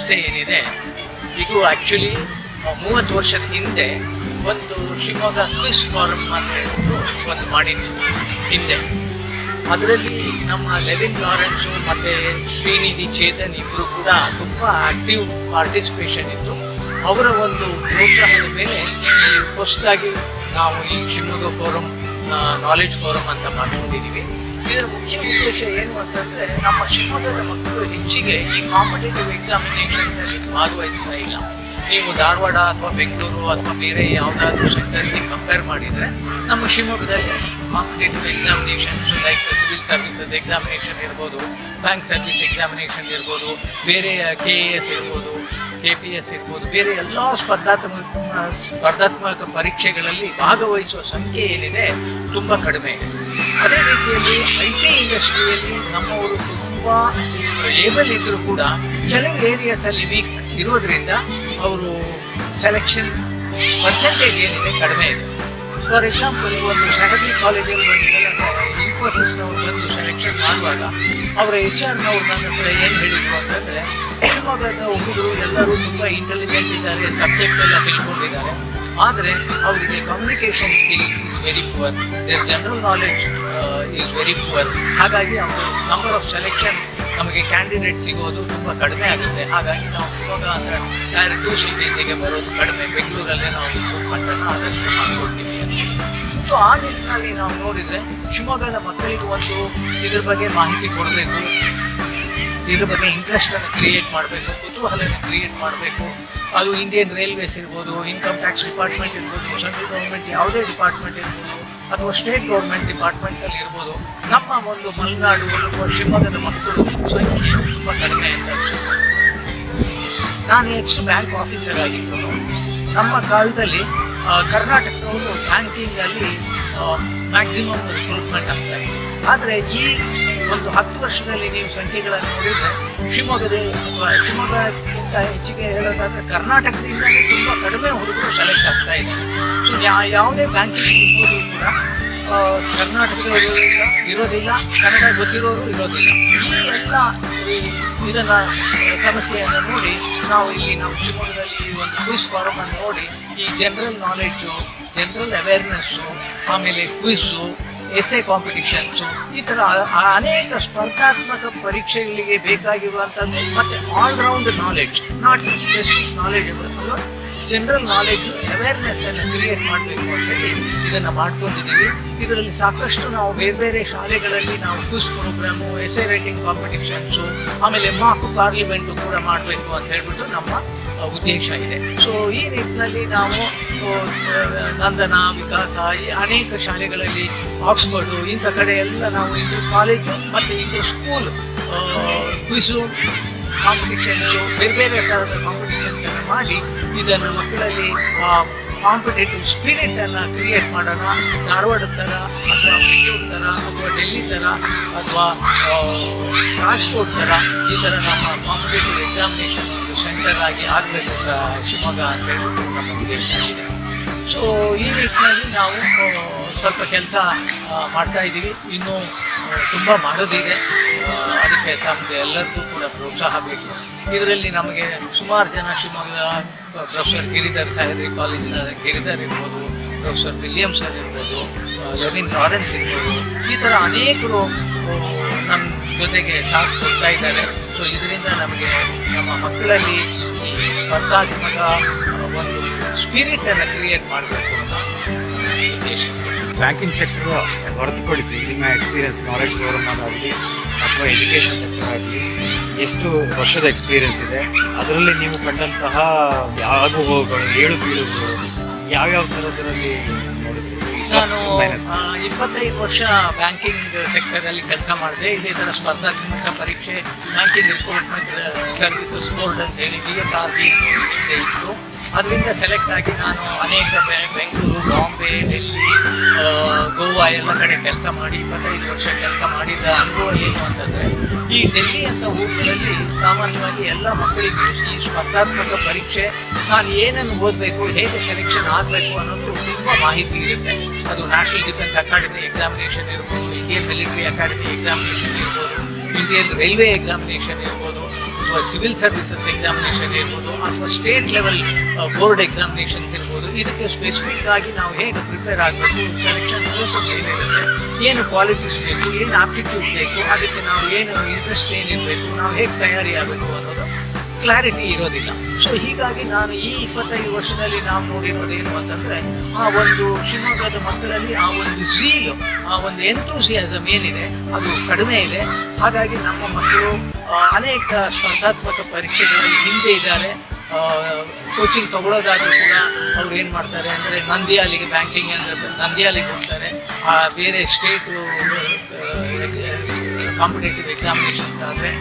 ಸಂಸ್ಥೆ ಏನಿದೆ ಇದು ಆ್ಯಕ್ಚುಲಿ 30 ವರ್ಷದ ಹಿಂದೆ ಒಂದು ಶಿವಮೊಗ್ಗ ಕ್ವಿಸ್ ಫಾರಮ್ ಅಂತ ಹೇಳ್ಬಿಟ್ಟು ಒಂದು ಮಾಡಿದ್ದು ಹಿಂದೆ. ಅದರಲ್ಲಿ ನಮ್ಮ ಲೆವಿನ್ ಲಾರೆನ್ಸು ಮತ್ತು ಶ್ರೀನಿಧಿ ಚೇತನ್ ಇಬ್ಬರು ಕೂಡ ತುಂಬ ಆ್ಯಕ್ಟಿವ್ ಪಾರ್ಟಿಸಿಪೇಷನ್ ಇತ್ತು. ಅವರ ಒಂದು ಪ್ರೋತ್ಸಾಹದ ಮೇಲೆ ಈ ಹೊಸದಾಗಿ ನಾವು ಈ ಶಿವಮೊಗ್ಗ ಫೋರಮ್ ನಾಲೆಡ್ಜ್ ಫೋರಮ್ ಅಂತ ಮಾಡ್ಕೊಂಡಿದ್ದೀವಿ. ಇದರ ಮುಖ್ಯ ಉದ್ದೇಶ ಏನು ಅಂತಂದರೆ, ನಮ್ಮ ಶಿವಮೊಗ್ಗದ ಮಕ್ಕಳು ಹೆಚ್ಚಿಗೆ ಈ ಕಾಂಪಿಟೇಟಿವ್ ಎಕ್ಸಾಮಿನೇಷನ್ಸಲ್ಲಿ ಭಾಗವಹಿಸ್ತಾ ಇಲ್ಲ. ನೀವು ಧಾರವಾಡ ಅಥವಾ ಬೆಂಗಳೂರು ಅಥವಾ ಬೇರೆ ಯಾವುದಾದ್ರೂ ಸೆಂಟರ್ಸಿಗೆ ಕಂಪೇರ್ ಮಾಡಿದರೆ ನಮ್ಮ ಶಿವಮೊಗ್ಗದಲ್ಲಿ competitive examinations like civil services examination ಇರ್ಬೋದು, ಬ್ಯಾಂಕ್ ಸರ್ವಿಸ್ ಎಕ್ಸಾಮಿನೇಷನ್ ಇರ್ಬೋದು, ಬೇರೆ KAS ಇರ್ಬೋದು, KPS ಇರ್ಬೋದು, ಬೇರೆ ಎಲ್ಲ ಸ್ಪರ್ಧಾತ್ಮಕ ಪರೀಕ್ಷೆಗಳಲ್ಲಿ ಭಾಗವಹಿಸುವ ಸಂಖ್ಯೆ ಏನಿದೆ ತುಂಬ ಕಡಿಮೆ ಇದೆ. ಅದೇ ರೀತಿಯಲ್ಲಿ IT ಇಂಡಸ್ಟ್ರಿಯಲ್ಲಿ ನಮ್ಮವರು ತುಂಬ ಏಬಲ್ ಇದ್ದರೂ ಕೂಡ ಕೆಲವು ಏರಿಯಾಸಲ್ಲಿ ವೀಕ್ ಇರೋದ್ರಿಂದ ಅವರು ಸೆಲೆಕ್ಷನ್ ಪರ್ಸೆಂಟೇಜ್ ಏನಿದೆ ಕಡಿಮೆ ಇದೆ. ಫಾರ್ ಎಕ್ಸಾಂಪಲ್, ಒಂದು ಸಹದಿ ಕಾಲೇಜಲ್ಲಿ ಇನ್ಫೋಸಿಸ್ನವ್ರು ಬಂದು ಸೆಲೆಕ್ಷನ್ ಮಾಡುವಾಗ ಅವರ HR ನನ್ನ ಹತ್ರ ಏನು ಹೇಳಿದರು ಅಂತಂದರೆ, ಶಿವಮೊಗ್ಗದ ಹುಡುಗರು ಎಲ್ಲರೂ ತುಂಬ ಇಂಟೆಲಿಜೆಂಟ್ ಇದ್ದಾರೆ, ಸಬ್ಜೆಕ್ಟ್ ಎಲ್ಲ ತಿಳ್ಕೊಂಡಿದ್ದಾರೆ, ಆದರೆ ಅವರಿಗೆ communication skill is very poor, their general knowledge is very poor. ಹಾಗಾಗಿ ಅವರು ನಂಬರ್ ಆಫ್ ಸೆಲೆಕ್ಷನ್ ನಮಗೆ ಕ್ಯಾಂಡಿಡೇಟ್ ಸಿಗೋದು ತುಂಬ ಕಡಿಮೆ ಆಗುತ್ತೆ. ಹಾಗಾಗಿ ನಾವು ಶಿವಮೊಗ್ಗ ಅಂದರೆ ಡೈರೆಕ್ಟು ಸಿಟಿಸಿಗೆ ಬರೋದು ಕಡಿಮೆ, ಬೆಂಗಳೂರಲ್ಲೇ ನಾವು ರಿಕ್ರೂಟ್ಮೆಂಟನ್ನು ಆದಷ್ಟು ಮಾಡ್ಕೊಡ್ತೀವಿ ಅಂತ. ಸೊ ಆ ನಿಟ್ಟಿನಲ್ಲಿ ನಾವು ನೋಡಿದರೆ ಶಿವಮೊಗ್ಗದ ಮಕ್ಕಳಿಗೆ ಒಂದು ಇದ್ರ ಬಗ್ಗೆ ಮಾಹಿತಿ ಕೊಡಬೇಕು, ಇದ್ರ ಬಗ್ಗೆ ಇಂಟ್ರೆಸ್ಟನ್ನು ಕ್ರಿಯೇಟ್ ಮಾಡಬೇಕು, ಕುತೂಹಲನ ಕ್ರಿಯೇಟ್ ಮಾಡಬೇಕು. ಅದು ಇಂಡಿಯನ್ ರೈಲ್ವೇಸ್ ಇರ್ಬೋದು, ಇನ್ಕಮ್ ಟ್ಯಾಕ್ಸ್ ಡಿಪಾರ್ಟ್ಮೆಂಟ್ ಇರ್ಬೋದು, ಸೆಂಟ್ರಲ್ ಗೌರ್ಮೆಂಟ್ ಯಾವುದೇ ಡಿಪಾರ್ಟ್ಮೆಂಟ್ ಇರ್ಬೋದು, ಅಥವಾ ಸ್ಟೇಟ್ ಗೌರ್ಮೆಂಟ್ ಡಿಪಾರ್ಟ್ಮೆಂಟ್ಸಲ್ಲಿ ಇರ್ಬೋದು, ನಮ್ಮ ಒಂದು ಮಲೆನಾಡು ಅಥವಾ ಶಿವಮೊಗ್ಗದ ಮಕ್ಕಳು ಸಂಖ್ಯೆ ತುಂಬ ಕಡಿಮೆ ಅಂತ ಅನಿಸುತ್ತೆ. ನಾನು ಬ್ಯಾಂಕ್ ಆಫೀಸರ್ ಆಗಿದ್ದು, ನಮ್ಮ ಕಾಲದಲ್ಲಿ ಕರ್ನಾಟಕದವರು ಬ್ಯಾಂಕಿಂಗಲ್ಲಿ ಮ್ಯಾಕ್ಸಿಮಮ್ ರಿಕ್ರೂಟ್ಮೆಂಟ್ ಆಗ್ತಾ ಇತ್ತು. ಆದರೆ ಈ ಒಂದು 10 ವರ್ಷದಲ್ಲಿ ನೀವು ಸಂಖ್ಯೆಗಳನ್ನು ನೋಡಿದರೆ ಶಿವಮೊಗ್ಗಕ್ಕಿಂತ ಹೆಚ್ಚಿಗೆ ಹೇಳೋದಾದರೆ ಕರ್ನಾಟಕದಿಂದಲೇ ತುಂಬ ಕಡಿಮೆ ಹುಡುಗರು ಸೆಲೆಕ್ಟ್ ಆಗ್ತಾ ಇದ್ದಾರೆ. ಸೊ ಯಾವುದೇ ಬ್ಯಾಂಕಿಂಗ್ ಇರ್ಬೋದು ಕೂಡ ಕರ್ನಾಟಕದವರು ಇರೋದಿಲ್ಲ, ಕನ್ನಡ ಗೊತ್ತಿರೋರು ಇರೋದಿಲ್ಲ. ಈ ಎಲ್ಲ ಇದನ್ನು ಸಮಸ್ಯೆಯನ್ನು ನೋಡಿ ನಾವು ಇಲ್ಲಿ ನಮ್ಮ ಶಿವಮೊಗ್ಗದಲ್ಲಿ ಒಂದು ಕ್ವಿಸ್ ಫಾರಮನ್ನು ನೋಡಿ ಈ ಜನರಲ್ ನಾಲೆಡ್ಜು, ಜನರಲ್ ಅವೇರ್ನೆಸ್ಸು, ಆಮೇಲೆ ಕ್ವಿಝು, ಎಸ್ಸೆ ಕಾಂಪಿಟಿಷನ್ಸು, ಈ ಥರ ಅನೇಕ ಸ್ಪರ್ಧಾತ್ಮಕ ಪರೀಕ್ಷೆಗಳಿಗೆ ಬೇಕಾಗಿರುವಂಥದ್ದು ಮತ್ತು all-round knowledge, not specific knowledge ಅಲ್ಲ, ಜನರಲ್ ನಾಲೆಡ್ಜು ಅವೇರ್ನೆಸ್ಸನ್ನು ಕ್ರಿಯೇಟ್ ಮಾಡಬೇಕು ಅಂತೇಳಿ ಇದನ್ನು ಮಾಡ್ಕೊಂಡಿದ್ದೀವಿ. ಇದರಲ್ಲಿ ಸಾಕಷ್ಟು ನಾವು ಬೇರೆ ಬೇರೆ ಶಾಲೆಗಳಲ್ಲಿ ನಾವು quiz programme, essay writing competitions, ಆಮೇಲೆ ಮಾಕ್ ಪಾರ್ಲಿಮೆಂಟು ಕೂಡ ಮಾಡಬೇಕು ಅಂತ ಹೇಳ್ಬಿಟ್ಟು ನಮ್ಮ ಉದ್ದೇಶ ಇದೆ. ಸೊ ಈ ನಿಟ್ಟಿನಲ್ಲಿ ನಾವು ನಂದನ, ವಿಕಾಸ, ಈ ಅನೇಕ ಶಾಲೆಗಳಲ್ಲಿ, ಆಕ್ಸ್ಫರ್ಡು ಇಂಥ ಕಡೆ ಎಲ್ಲ ನಾವು ಇಂಟರ್ ಕಾಲೇಜು ಮತ್ತು ಇಂಟರ್ ಸ್ಕೂಲ್ ಕ್ವಿಝು ಕಾಂಪಿಟಿಷನ್ಸು, ಬೇರೆ ಬೇರೆ ಥರದ ಕಾಂಪಿಟಿಷನ್ಸನ್ನು ಮಾಡಿ ಇದನ್ನು ಮಕ್ಕಳಲ್ಲಿ ಕಾಂಪಿಟೇಟಿವ್ ಸ್ಪಿರಿಟನ್ನು ಕ್ರಿಯೇಟ್ ಮಾಡೋಣ. ಧಾರವಾಡದ ಥರ ಅಥವಾ ಬೆಂಗಳೂರು ಥರ ಅಥವಾ ಡೆಲ್ಲಿ ಥರ ಅಥವಾ ರಾಜ್ಕೋಟ್ ಥರ ಈ ಥರ ನಮ್ಮ ಕಾಂಪಿಟೇಟಿವ್ ಎಕ್ಸಾಮಿನೇಷನ್ ಒಂದು ಸೆಂಟರ್ ಆಗಿ ಆಗಬೇಕು ಶಿವಮೊಗ್ಗ ಅಂತ ಹೇಳ್ಬಿಟ್ಟು ನಮ್ಮ ಉದ್ದೇಶ ಆಗಿದೆ. ಸೊ ಈ ನಿಟ್ಟಿನಲ್ಲಿ ನಾವು ಸ್ವಲ್ಪ ಕೆಲಸ ಮಾಡ್ತಾಯಿದ್ದೀವಿ. ಇನ್ನೂ ತುಂಬ ಮಾಡೋದಿದೆ. ಅದಕ್ಕೆ ತಮ್ಮದು ಎಲ್ಲರಿಗೂ ಕೂಡ ಪ್ರೋತ್ಸಾಹ ಬೇಕು. ಇದರಲ್ಲಿ ನಮಗೆ ಸುಮಾರು ಜನ ಶಿವಮೊಗ್ಗದ ಪ್ರೊಫೆಸರ್ ಗಿರಿಧರ್ ಸಹ್ಯಾದ್ರಿ ಕಾಲೇಜಿನ ಗಿರಿಧರ್ ಇರ್ಬೋದು, ಪ್ರೊಫೆಸರ್ ವಿಲಿಯಮ್ ಸರ್ ಇರ್ಬೋದು, ಲೆವಿನ್ ಲಾರೆನ್ಸ್ ಇರ್ಬೋದು, ಈ ಥರ ಅನೇಕರು ನಮ್ಮ ಜೊತೆಗೆ ಸಾಥ್ ಕೊಡ್ತಾ ಇದ್ದಾರೆ. ಸೊ ಇದರಿಂದ ನಮಗೆ ನಮ್ಮ ಮಕ್ಕಳಲ್ಲಿ ಈ ಸ್ಪರ್ಧಾತ್ಮಕ ಒಂದು ಸ್ಪಿರಿಟನ್ನು ಕ್ರಿಯೇಟ್ ಮಾಡಬೇಕು ಅಂತ ಉದ್ದೇಶ. ಬ್ಯಾಂಕಿಂಗ್ ಸೆಕ್ಟರ್ ಹೊರತುಪಡಿಸಿ ನಿಮ್ಮ ಎಕ್ಸ್ಪೀರಿಯನ್ಸ್ ನಾಲೆಡ್ಜ್ ಫೋರಮ್ ಆಗಲಿ ಅಥವಾ ಎಜುಕೇಷನ್ ಸೆಕ್ಟರ್ ಆಗಲಿ ಎಷ್ಟು ವರ್ಷದ ಎಕ್ಸ್ಪೀರಿಯನ್ಸ್ ಇದೆ, ಅದರಲ್ಲಿ ನೀವು ಕಂಡಂತಹ ಆಗು ಹೋಗುಗಳು, ಏಳು ಬೀಳುಗಳು ಯಾವ್ಯಾವ ಥರದ್ರಲ್ಲಿ ನೋಡಿದ್ರಿ? ನಾನು 25 ವರ್ಷ ಬ್ಯಾಂಕಿಂಗ್ ಸೆಕ್ಟರಲ್ಲಿ ಕೆಲಸ ಮಾಡಿದೆ. ಇದೇ ಥರ ಸ್ಪರ್ಧಾತ್ಮಕ ಪರೀಕ್ಷೆ ಬ್ಯಾಂಕಿಂಗ್ ರಿಕ್ರೂಟ್ಮೆಂಟ್ ಸರ್ವಿಸಸ್ ಬೋರ್ಡ್ ಅಂತ ಹೇಳಿ BSRB ಹಿಂದೆ ಇತ್ತು. ಅದರಿಂದ ಸೆಲೆಕ್ಟ್ ಆಗಿ ನಾನು ಅನೇಕ ಬೆಂಗಳೂರು, ಬಾಂಬೆ, ಡೆಲ್ಲಿ, ಗೋವಾ ಎಲ್ಲ ಕಡೆ ಕೆಲಸ ಮಾಡಿ 25 ವರ್ಷ ಕೆಲಸ ಮಾಡಿದ ಅನುಭವ ಏನು ಅಂತಂದರೆ, ಈ ಡೆಲ್ಲಿ ಅಂತ ಊರುಗಳಲ್ಲಿ ಸಾಮಾನ್ಯವಾಗಿ ಎಲ್ಲ ಮಕ್ಕಳಿಗೂ ಈ ಸ್ಪರ್ಧಾತ್ಮಕ ಪರೀಕ್ಷೆ ನಾನು ಏನನ್ನು ಓದಬೇಕು, ಹೇಗೆ ಸೆಲೆಕ್ಷನ್ ಆಗಬೇಕು ಅನ್ನೋದು ತುಂಬ ಮಾಹಿತಿ ಇರುತ್ತೆ. ಅದು ನ್ಯಾಷನಲ್ ಡಿಫೆನ್ಸ್ ಅಕಾಡೆಮಿ ಎಕ್ಸಾಮಿನೇಷನ್ ಇರ್ಬೋದು, ಇಂಡಿಯನ್ ಮಿಲಿಟರಿ ಅಕಾಡೆಮಿ ಎಕ್ಸಾಮಿನೇಷನ್ ಇರ್ಬೋದು, ಇಂಡಿಯನ್ ರೈಲ್ವೆ ಎಕ್ಸಾಮಿನೇಷನ್ ಇರ್ಬೋದು, ಅಥವಾ ಅಥವಾ ಸಿವಿಲ್ ಸರ್ವಿಸಸ್ ಎಕ್ಸಾಮಿನೇಷನ್ ಇರ್ಬೋದು ಅಥವಾ ಸ್ಟೇಟ್ ಲೆವೆಲ್ ಬೋರ್ಡ್ ಎಕ್ಸಾಮಿನೇಷನ್ಸ್ ಇರ್ಬೋದು. ಇದಕ್ಕೆ ಸ್ಪೆಸಿಫಿಕ್ ಆಗಿ ನಾವು ಹೇಗೆ ಪ್ರಿಪೇರ್ ಆಗಬೇಕು, ಸೆಲೆಕ್ಷನ್ ಪ್ರೋಸೆಸ್ ಏನಿರುತ್ತೆ, ಏನು ಕ್ವಾಲಿಟೀಸ್ ಬೇಕು, ಏನು ಆಪ್ಟಿಟ್ಯೂಡ್ ಬೇಕು, ಅದಕ್ಕೆ ನಾವು ಏನು ಇಂಟ್ರೆಸ್ಟ್ ಏನಿರಬೇಕು, ನಾವು ಹೇಗೆ ತಯಾರಿ ಆಗಬೇಕು ಅನ್ನೋದು ಕ್ಲಾರಿಟಿ ಇರೋದಿಲ್ಲ. ಸೊ ಹೀಗಾಗಿ ನಾನು ಈ 25 ವರ್ಷದಲ್ಲಿ ನಾವು ನೋಡಿರೋದೇನು ಅಂತಂದರೆ, ಆ ಒಂದು ಶಿವಮೊಗ್ಗದ ಮಕ್ಕಳಲ್ಲಿ ಆ ಒಂದು ಝೀಲು, ಆ ಒಂದು ಎಂತೂಸಿಯಾಸಮ್ ಏನಿದೆ ಅದು ಕಡಿಮೆ ಇದೆ. ಹಾಗಾಗಿ ನಮ್ಮ ಮಕ್ಕಳು ಅನೇಕ ಸ್ಪರ್ಧಾತ್ಮಕ ಪರೀಕ್ಷೆಗಳಲ್ಲಿ ಹಿಂದೆ ಇದ್ದಾರೆ. ಕೋಚಿಂಗ್ ತಗೊಳ್ಳೋದಾದ್ರೂ ಕೂಡ ಅವ್ರು ಏನು ಮಾಡ್ತಾರೆ ಅಂದರೆ ನಂದಿಯಾಲಿಗೆ, ಬ್ಯಾಂಕಿಂಗ್ ಅಂದರೆ ನಂದಿಯಾಲಿಗೆ ಹೋಗ್ತಾರೆ, ಬೇರೆ ಸ್ಟೇಟು ಕಾಂಪಿಟೇಟಿವ್ ಎಕ್ಸಾಮಿನೇಷನ್ಸ್ ಆದರೆ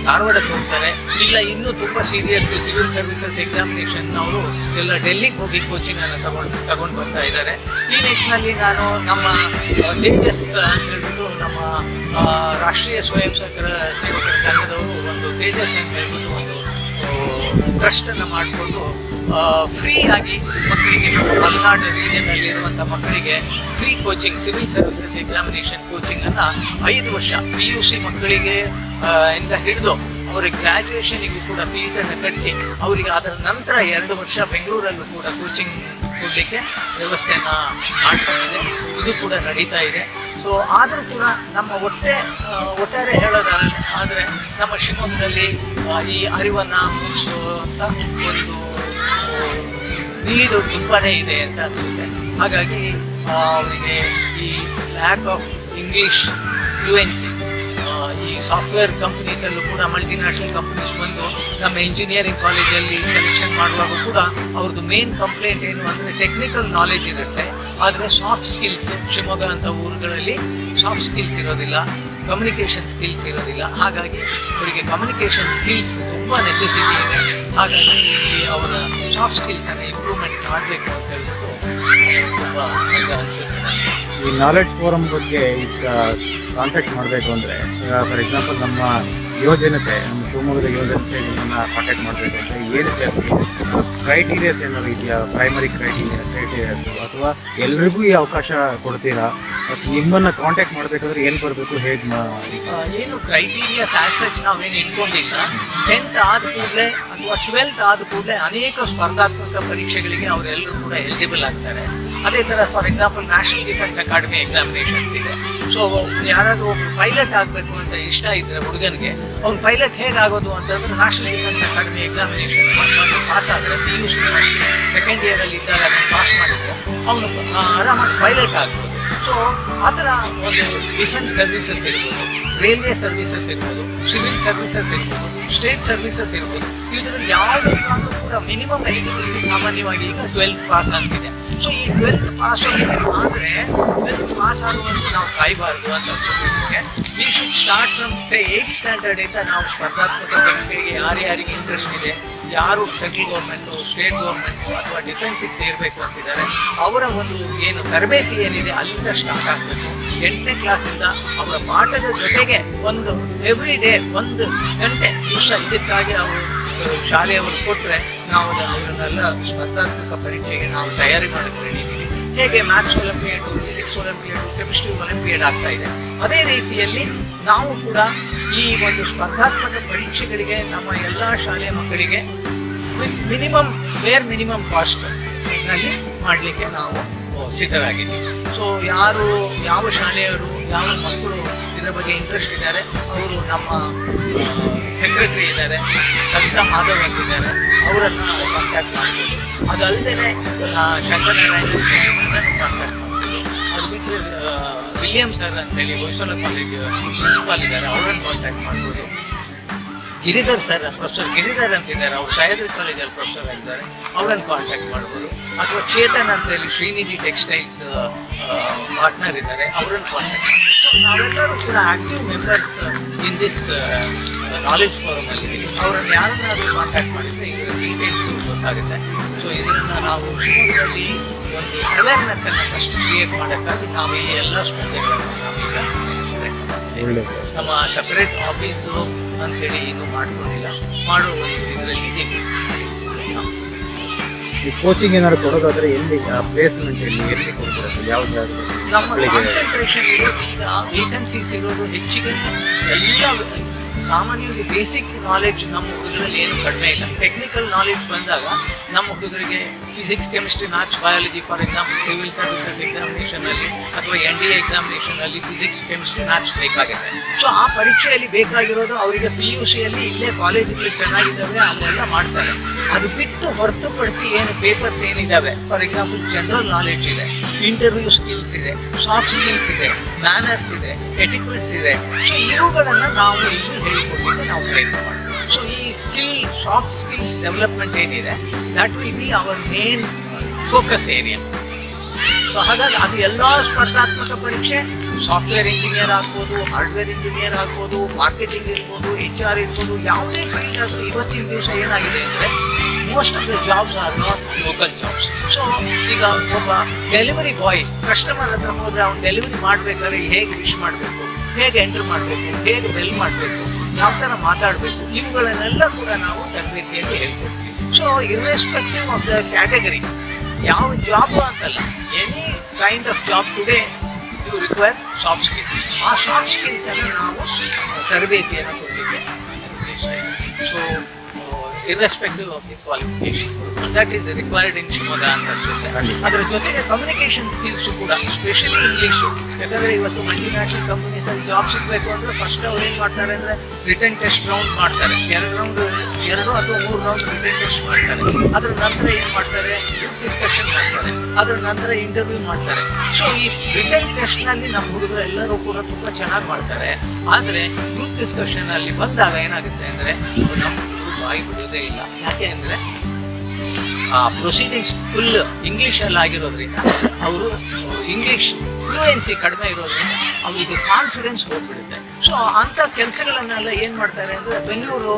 ಧಾರವಾಡಕ್ಕೆ ಹೋಗ್ತಾರೆ. ಇಲ್ಲ ಇನ್ನೂ ತುಂಬ ಸೀರಿಯಸ್ ಸಿವಿಲ್ ಸರ್ವಿಸಸ್ ಎಕ್ಸಾಮಿನೇಷನ್ ಅವರು ಎಲ್ಲ ಡೆಲ್ಲಿಗೆ ಹೋಗಿ ಕೋಚಿಂಗನ್ನು ತಗೊಂಡು ಬರ್ತಾ ಇದ್ದಾರೆ. ಈ ನಿಟ್ಟಿನಲ್ಲಿ ನಾನು ನಮ್ಮ ತೇಜಸ್ ಅಂತ ಹೇಳ್ಬಿಟ್ಟು ನಮ್ಮ ರಾಷ್ಟ್ರೀಯ ಸ್ವಯಂ ಸೇವಕರ ಸಂಘದವರು ಒಂದು ತೇಜಸ್ ಅಂತ ಹೇಳ್ಬಿಟ್ಟು ಒಂದು ಟ್ರಸ್ಟನ್ನು ಮಾಡಿಕೊಂಡು ಫ್ರೀ ಆಗಿ ಮಕ್ಕಳಿಗೆ, ನಮ್ಮ ಮಲೆನಾಡು ರೀಜನಲ್ಲಿರುವಂಥ ಮಕ್ಕಳಿಗೆ free coaching, civil services examination ಕೋಚಿಂಗನ್ನು 5 ವರ್ಷ PUC ಮಕ್ಕಳಿಗೆ ಇಂದ ಹಿಡಿದು ಅವರಿಗೆ ಗ್ರ್ಯಾಜುಯೇಷನಿಗೂ ಕೂಡ ಫೀಸನ್ನು ಕಟ್ಟಿ ಅವರಿಗೆ ಅದರ ನಂತರ 2 ವರ್ಷ ಬೆಂಗಳೂರಲ್ಲೂ ಕೂಡ ಕೋಚಿಂಗ್ ಕೊಡಲಿಕ್ಕೆ ವ್ಯವಸ್ಥೆಯನ್ನು ಮಾಡ್ಕೊಂಡಿದೆ. ಇದು ಕೂಡ ನಡೀತಾ ಇದೆ. ಸೊ ಆದರೂ ಕೂಡ ನಮ್ಮ ಒಟ್ಟಾರೆ ಹೇಳೋದಾದರೆ ನಮ್ಮ ಶಿವಮೊಗ್ಗದಲ್ಲಿ ಈ ಅರಿವನ್ನು ಮೂಡಿಸುವಂಥ ಒಂದು ನೀರು ತುಂಬಾ ಇದೆ ಅಂತ ಅನಿಸುತ್ತೆ. ಹಾಗಾಗಿ ಅವರಿಗೆ ಈ ಲ್ಯಾಕ್ ಆಫ್ ಇಂಗ್ಲೀಷ್ ಫ್ಲೂಯೆನ್ಸಿ, ಈ ಸಾಫ್ಟ್ವೇರ್ ಕಂಪ್ನೀಸಲ್ಲೂ ಕೂಡ ಮಲ್ಟಿನ್ಯಾಷನಲ್ ಕಂಪ್ನೀಸ್ ಬಂದು ನಮ್ಮ ಇಂಜಿನಿಯರಿಂಗ್ ಕಾಲೇಜಲ್ಲಿ ಸೆಲೆಕ್ಷನ್ ಮಾಡುವಾಗ ಕೂಡ ಅವ್ರದ್ದು ಮೇನ್ ಕಂಪ್ಲೇಂಟ್ ಏನು ಅಂದರೆ ಟೆಕ್ನಿಕಲ್ ನಾಲೆಜ್ ಇರುತ್ತೆ, ಆದರೆ ಸಾಫ್ಟ್ ಸ್ಕಿಲ್ಸ್ ಶಿವಮೊಗ್ಗ ಅಂತ ಊರುಗಳಲ್ಲಿ ಸಾಫ್ಟ್ ಸ್ಕಿಲ್ಸ್ ಇರೋದಿಲ್ಲ, ಕಮ್ಯುನಿಕೇಷನ್ ಸ್ಕಿಲ್ಸ್ ಇರೋದಿಲ್ಲ. ಹಾಗಾಗಿ ಅವರಿಗೆ ಕಮ್ಯುನಿಕೇಷನ್ ಸ್ಕಿಲ್ಸ್ ತುಂಬ ನೆಸೆಸಿಟಿ ಇದೆ. ಹಾಗಾಗಿ ಅವರ ಸಾಫ್ಟ್ ಸ್ಕಿಲ್ಸನ್ನು ಇಂಪ್ರೂವ್ಮೆಂಟ್ ಮಾಡಬೇಕು ಅಂತ ಹೇಳ್ಬಿಟ್ಟು ತುಂಬ ಅನಿಸುತ್ತೆ. ಈ ನಾಲೆಡ್ಜ್ ಫೋರಮ್ ಬಗ್ಗೆ ಈಗ ಕಾಂಟ್ಯಾಕ್ಟ್ ಮಾಡಬೇಕು ಅಂದರೆ, ಫಾರ್ ಎಕ್ಸಾಂಪಲ್ ನಮ್ಮ ಯುವಜನತೆ, ನಮ್ಮ ಶಿವಮೊಗ್ಗದ ಯುವಜನತೆ ನಿಮ್ಮನ್ನು ಕಾಂಟ್ಯಾಕ್ಟ್ ಮಾಡಬೇಕು ಅಂದರೆ ಏನಕ್ಕೆ ಕ್ರೈಟೀರಿಯಾಸ್ ಏನಾದ್ರು ಇದೆಯಾ? ಪ್ರೈಮರಿ ಕ್ರೈಟೀರಿಯಾಸ್ ಅಥವಾ ಎಲ್ರಿಗೂ ಈ ಅವಕಾಶ ಕೊಡ್ತೀರಾ? ಮತ್ತು ನಿಮ್ಮನ್ನು ಕಾಂಟ್ಯಾಕ್ಟ್ ಮಾಡಬೇಕಾದ್ರೆ ಎಲ್ಲಿ ಬರಬೇಕು, ಹೇಗೆ ಏನು ಕ್ರೈಟೀರಿಯಾಸ್ ಆಸ್ ಸಚ್ ನಾವೇನು ಇಟ್ಕೊಂಡಿಲ್ಲ. 10th ಆದ ಕೂಡಲೇ ಅಥವಾ 12th ಆದ ಕೂಡಲೇ ಅನೇಕ ಸ್ಪರ್ಧಾತ್ಮಕ ಪರೀಕ್ಷೆಗಳಿಗೆ ಅವರೆಲ್ಲರೂ ಕೂಡ ಎಲಿಜಿಬಲ್ ಆಗ್ತಾರೆ. ಅದೇ ಥರ for example national defence academy examinations ಇದೆ. ಸೊ ಯಾರಾದರೂ ಒಬ್ಬರು ಪೈಲಟ್ ಆಗಬೇಕು ಅಂತ ಇಷ್ಟ ಇದ್ದರೆ ಹುಡುಗನಿಗೆ, ಅವ್ನು ಪೈಲಟ್ ಹೇಗಾಗೋದು ಅಂತಂದ್ರೆ national defence academy examination pass ಆದರೆ PUC ಸೆಕೆಂಡ್ ಇಯರಲ್ಲಿ ಇದ್ದಾಗ ಅದನ್ನು ಪಾಸ್ ಮಾಡಿದರೆ ಅವನು ಆರಾಮಾಗಿ ಪೈಲಟ್ ಆಗ್ಬೋದು. ಸೊ ಆ ಥರ ಒಂದು ಡಿಫೆನ್ಸ್ ಸರ್ವಿಸಸ್ ಇರ್ಬೋದು, ರೈಲ್ವೆ ಸರ್ವಿಸಸ್ ಇರ್ಬೋದು, ಸಿವಿಲ್ ಸರ್ವಿಸಸ್ ಇರ್ಬೋದು, ಸ್ಟೇಟ್ ಸರ್ವಿಸಸ್ ಇರ್ಬೋದು. ಇದರಲ್ಲಿ ಯಾವುದಕ್ಕಾದ್ರೂ ಕೂಡ ಮಿನಿಮಮ್ ಎಲಿಜಿಬಿಲಿಟಿ ಸಾಮಾನ್ಯವಾಗಿ ಈಗ 12th ಪಾಸ್ ಆಗ್ತಿದೆ. ಸೊ ಈ 12th ಪಾಸ್ ಆದರೆ 12th ಪಾಸ್ ಆಗುವಂತೆ ನಾವು ಕಾಯಬಾರ್ದು ಅಂತ ಅನ್ಸುತ್ತೆ. We should start from 8th ಸ್ಟ್ಯಾಂಡರ್ಡಿಂದ ನಾವು ಸ್ಪರ್ಧಾತ್ಮಕ ಪರೀಕ್ಷೆಗೆ ಯಾರ್ಯಾರಿಗೆ ಇಂಟ್ರೆಸ್ಟ್ ಇದೆ, ಯಾರು ಸೆಂಟ್ರಲ್ ಗೌರ್ಮೆಂಟು, ಸ್ಟೇಟ್ ಗೌರ್ಮೆಂಟು ಅಥವಾ ಡಿಫೆನ್ಸಿಗೆ ಸೇರಬೇಕು ಅಂತಿದ್ದಾರೆ, ಅವರ ಒಂದು ಏನು ತರಬೇತಿ ಏನಿದೆ ಅಲ್ಲಿಂದ ಸ್ಟಾರ್ಟ್ ಆಗಬೇಕು. 8ನೇ ಕ್ಲಾಸಿಂದ ಅವರ ಪಾಠದ ಜೊತೆಗೆ ಒಂದು ಎವ್ರಿ ಡೇ 1 ಗಂಟೆ ದಿವಸ ಇದಕ್ಕಾಗಿ ಅವರು ಶಾಲೆಯವರು ಕೊಟ್ಟರೆ ನಾವು ಅವರನ್ನೆಲ್ಲ ಸ್ಪರ್ಧಾತ್ಮಕ ಪರೀಕ್ಷೆಗೆ ನಾವು ತಯಾರಿ ಮಾಡೋಕ್ಕೆ ರೆಡಿ ಇದ್ದೀವಿ. ಹೇಗೆ ಮ್ಯಾಥ್ಸ್ ಒಲಿಂಪಿಯಾಡು, ಫಿಸಿಕ್ಸ್ ಒಲಿಂಪಿಯಾಡು, ಕೆಮಿಸ್ಟ್ರಿ ಒಲಿಂಪಿಯಾಡ್ ಆಗ್ತಾ ಇದೆ, ಅದೇ ರೀತಿಯಲ್ಲಿ ನಾವು ಕೂಡ ಈ ಒಂದು ಸ್ಪರ್ಧಾತ್ಮಕ ಪರೀಕ್ಷೆಗಳಿಗೆ ನಮ್ಮ ಎಲ್ಲ ಶಾಲೆಯ ಮಕ್ಕಳಿಗೆ ಮಿನಿಮಮ್ ಕಾಸ್ಟ್ ನಲ್ಲಿ ಮಾಡಲಿಕ್ಕೆ ನಾವು ಸಿದ್ಧರಾಗಿದ್ದೀವಿ. ಸೊ ಯಾವ ಶಾಲೆಯವರು, ಯಾವ ಮಕ್ಕಳು ಇದರ ಬಗ್ಗೆ ಇಂಟ್ರೆಸ್ಟ್ ಇದ್ದಾರೆ ಅವರು ನಮ್ಮ ಸೆಕ್ರೆಟರಿ ಇದ್ದಾರೆ, ಸವಿತಾ ಮಾಧವ್ ಅಂತಿದ್ದಾರೆ, ಅವರನ್ನು ಕಾಂಟ್ಯಾಕ್ಟ್ ಮಾಡ್ಬೋದು. ಅದಲ್ಲದೆ ಶಂಕರನಾರಾಯಣ ಕಾಂಟ್ಯಾಕ್ಟ್ ಮಾಡ್ಬೋದು. ಅದು ಬಿಟ್ಟರೆ ವಿಲಿಯಮ್ ಸರ್ ಅಂತೇಳಿ ಹೊಯ್ಸಳ ಕಾಲೇಜ್ ಪ್ರಿನ್ಸಿಪಾಲ್ ಇದ್ದಾರೆ, ಅವರನ್ನು ಕಾಂಟ್ಯಾಕ್ಟ್ ಮಾಡ್ಬೋದು. ಗಿರಿಧರ್ ಸರ್, ಪ್ರೊಫೆಸರ್ ಗಿರಿಧರ್ ಅಂತಿದ್ದಾರೆ, ಅವರು ಸಹ್ಯಾದ್ರಿ ಕಾಲೇಜಲ್ಲಿ ಪ್ರೊಫೆಸರ್ ಆಗಿದ್ದಾರೆ, ಅವರನ್ನು ಕಾಂಟ್ಯಾಕ್ಟ್ ಮಾಡ್ಬೋದು. ಅಥವಾ ಚೇತನ್ ಅಂತೇಳಿ ಶ್ರೀನಿಧಿ ಟೆಕ್ಸ್ಟೈಲ್ಸ್ ಪಾರ್ಟ್ನರ್ ಇದ್ದಾರೆ, ಅವರನ್ನು ಕಾಂಟ್ಯಾಕ್ಟ್ ಮಾಡ್ಬೋದು. ಸೊ ನಾವೆಲ್ಲರೂ ಕೂಡ active members in this knowledge forum ಅಲ್ಲಿ. ಅವರನ್ನು ಯಾರನ್ನಾದರೂ ಕಾಂಟ್ಯಾಕ್ಟ್ ಮಾಡಿದರೆ ಇದರ ಡೀಟೇಲ್ಸ್ ಗೊತ್ತಾಗುತ್ತೆ. ಸೊ ಇದನ್ನು ನಾವು ಶಿವಮೊಗ್ಗದಲ್ಲಿ ಒಂದು ಅವೇರ್ನೆಸ್ಸನ್ನು ಫಸ್ಟ್ ಕ್ರಿಯೇಟ್ ಮಾಡೋಕ್ಕಾಗಿ ನಾವು ಈ ಎಲ್ಲ ಸ್ಪರ್ಧೆಗಳನ್ನು ನಾವೀಗ ನಮ್ಮ ಸಪ್ರೇಟ್ ಆಫೀಸು ಅಂಥೇಳಿ ಇನ್ನೂ ಮಾಡ್ಕೊಂಡಿಲ್ಲ, ಮಾಡುವ ಒಂದು ಇದರಲ್ಲಿ ಇದ್ದೀವಿ. ಈ ಕೋಚಿಂಗ್ ಏನಾದ್ರು ಕೊಡೋದಾದ್ರೆ ಎಲ್ಲಿ ಪ್ಲೇಸ್ಮೆಂಟ್ ಎಲ್ಲಿ ಕೊಡ್ತೀರಾ ಸರ್? ಯಾವ ಜಾಗದಲ್ಲಿ? ನಮ್ಮ ಕಾನ್ಸಂಟ್ರೇಷನ್ ಇರೋದು ಈಗ ವೇಕೆನ್ಸೀಸ್ ಇರೋದು ಹೆಚ್ಚಿಗೆ ಎಲ್ಲ ಸಾಮಾನ್ಯವಾಗಿ ಬೇಸಿಕ್ ನಾಲೆಡ್ಜ್ ನಮ್ಮ ಹುಡುಗರಲ್ಲಿ ಏನು ಕಡಿಮೆ ಇಲ್ಲ. ಟೆಕ್ನಿಕಲ್ ನಾಲೆಡ್ಜ್ ಬಂದಾಗ ನಮ್ಮ ಹುಡುಗರಿಗೆ physics, chemistry, maths, biology, for example civil services ಎಕ್ಸಾಮಿನೇಷನಲ್ಲಿ ಅಥವಾ NDA ಎಕ್ಸಾಮಿನೇಷನಲ್ಲಿ ಫಿಸಿಕ್ಸ್, ಕೆಮಿಸ್ಟ್ರಿ, ಮ್ಯಾಥ್ಸ್ ಬೇಕಾಗುತ್ತೆ. ಸೊ ಆ ಪರೀಕ್ಷೆಯಲ್ಲಿ ಬೇಕಾಗಿರೋದು ಅವರಿಗೆ PUCಯಲ್ಲಿ ಇಲ್ಲೇ ಕಾಲೇಜ್ಗಳು ಚೆನ್ನಾಗಿದ್ದಾವೆ ಅವೆಲ್ಲ ಮಾಡ್ತಾರೆ. ಅದು ಬಿಟ್ಟು ಹೊರತುಪಡಿಸಿ ಏನು ಪೇಪರ್ಸ್ ಏನಿದ್ದಾವೆ, ಫಾರ್ ಎಕ್ಸಾಂಪಲ್ ಜನರಲ್ ನಾಲೆಡ್ಜ್ ಇದೆ, ಇಂಟರ್ವ್ಯೂ ಸ್ಕಿಲ್ಸ್ ಇದೆ, ಸಾಫ್ಟ್ ಸ್ಕಿಲ್ಸ್ ಇದೆ, ಮ್ಯಾನರ್ಸ್ ಇದೆ, ಎಟಿಕ್ವೆಟ್ಸ್ ಇದೆ. ಸೊ ಇವುಗಳನ್ನು ನಾವು ಇಲ್ಲಿ ಹೇಳ್ಕೊಡ್ಲಿಕ್ಕೆ ನಾವು ಪ್ರಯತ್ನ ಮಾಡ್ತೀವಿ. ಸೊ ಈ ಸಾಫ್ಟ್ ಸ್ಕಿಲ್ಸ್ ಡೆವಲಪ್ಮೆಂಟ್ ಏನಿದೆ, that will be our main focus area. So ಹಾಗಾಗಿ ಅದು ಎಲ್ಲ ಸ್ಪರ್ಧಾತ್ಮಕ ಪರೀಕ್ಷೆ, ಸಾಫ್ಟ್ವೇರ್ ಇಂಜಿನಿಯರ್ ಆಗ್ಬೋದು, ಹಾರ್ಡ್ವೇರ್ ಇಂಜಿನಿಯರ್ ಆಗ್ಬೋದು, ಮಾರ್ಕೆಟಿಂಗ್ ಇರ್ಬೋದು, HR ಇರ್ಬೋದು, ಯಾವುದೇ ಫೀಲ್ಡ್ ಆದರೂ ಇವತ್ತಿನ ದಿವಸ ಏನಾಗಿದೆ ಅಂದರೆ most of the jobs are not local jobs. So ಈಗ ಒಬ್ಬ ಡೆಲಿವರಿ ಬಾಯ್ ಕಸ್ಟಮರ್ ಹತ್ರ ಹೋದರೆ ಅವ್ನು ಡೆಲಿವರಿ ಮಾಡಬೇಕಾದ್ರೆ ಹೇಗೆ ವಿಶ್ ಮಾಡಬೇಕು, ಹೇಗೆ ಎಂಟ್ರ್ ಮಾಡಬೇಕು, ಹೇಗೆ ಬೆಲ್ ಮಾಡಬೇಕು, ಯಾವ ಥರ ಮಾತಾಡಬೇಕು, ಇವುಗಳನ್ನೆಲ್ಲ ಕೂಡ ನಾವು ತರಬೇತಿಯಲ್ಲಿ ಹೇಳ್ಕೊಡ್ತೀವಿ. So irrespective of the category, ಯಾವ ಜಾಬು ಅಂತಲ್ಲ, any kind of job today you require soft skills. ಆ ಸಾಫ್ಟ್ ಸ್ಕಿಲ್ಸನ್ನು ನಾವು ತರಬೇತಿಯನ್ನು ಕೊಡಲಿಕ್ಕೆ ಉದ್ದೇಶ ಇದೆ. So irrespective of the qualification that is required in Shivamogga ಅಂತ ಅನ್ಸುತ್ತೆ. ಅದರ ಜೊತೆಗೆ ಕಮ್ಯುನಿಕೇಷನ್ ಸ್ಕಿಲ್ಸು ಕೂಡ, ಸ್ಪೆಷಲಿ ಇಂಗ್ಲೀಷು. ಯಾಕಂದರೆ ಇವತ್ತು ಮಲ್ಟಿನ್ಯಾಷನಲ್ ಕಂಪನೀಸಲ್ಲಿ ಜಾಬ್ ಸಿಗಬೇಕು ಅಂದರೆ ಫಸ್ಟ್ ಅವ್ರು ಏನು ಮಾಡ್ತಾರೆ ಅಂದರೆ ರಿಟರ್ನ್ ಟೆಸ್ಟ್ ರೌಂಡ್ ಮಾಡ್ತಾರೆ. 2 ಅಥವಾ 3 ರೌಂಡ್ ರಿಟರ್ನ್ ಟೆಸ್ಟ್ ಮಾಡ್ತಾರೆ. ಅದರ ನಂತರ ಏನು ಮಾಡ್ತಾರೆ, ಗ್ರೂಪ್ ಡಿಸ್ಕಷನ್ ಮಾಡ್ತಾರೆ. ಅದರ ನಂತರ ಇಂಟರ್ವ್ಯೂ ಮಾಡ್ತಾರೆ. ಸೊ ಈ ರಿಟರ್ನ್ ಟೆಸ್ಟ್ನಲ್ಲಿ ನಮ್ಮ ಹುಡುಗರು ಎಲ್ಲರೂ ಕೂಡ ತುಂಬ ಚೆನ್ನಾಗಿ ಮಾಡ್ತಾರೆ. ಆದರೆ ಗ್ರೂಪ್ ಡಿಸ್ಕಷನಲ್ಲಿ ಬಂದಾಗ ಏನಾಗುತ್ತೆ ಅಂದರೆ ನಮ್ಮ ಬಾಯಿ ಬಿಡೋದೇ ಇಲ್ಲ. ಯಾಕೆ ಅಂದರೆ ಆ ಪ್ರೊಸೀಡಿಂಗ್ಸ್ ಫುಲ್ ಇಂಗ್ಲೀಷಲ್ಲಿ ಆಗಿರೋದ್ರಿಂದ, ಅವರು ಇಂಗ್ಲೀಷ್ ಫ್ಲೂಯೆನ್ಸಿ ಕಡಿಮೆ ಇರೋದ್ರಿಂದ ಅವರಿಗೆ ಕಾನ್ಫಿಡೆನ್ಸ್ ಹೋಗ್ಬಿಡುತ್ತೆ. ಸೊ ಅಂಥ ಕೆಲಸಗಳನ್ನೆಲ್ಲ ಏನು ಮಾಡ್ತಾರೆ ಅಂದರೆ ಬೆಂಗಳೂರು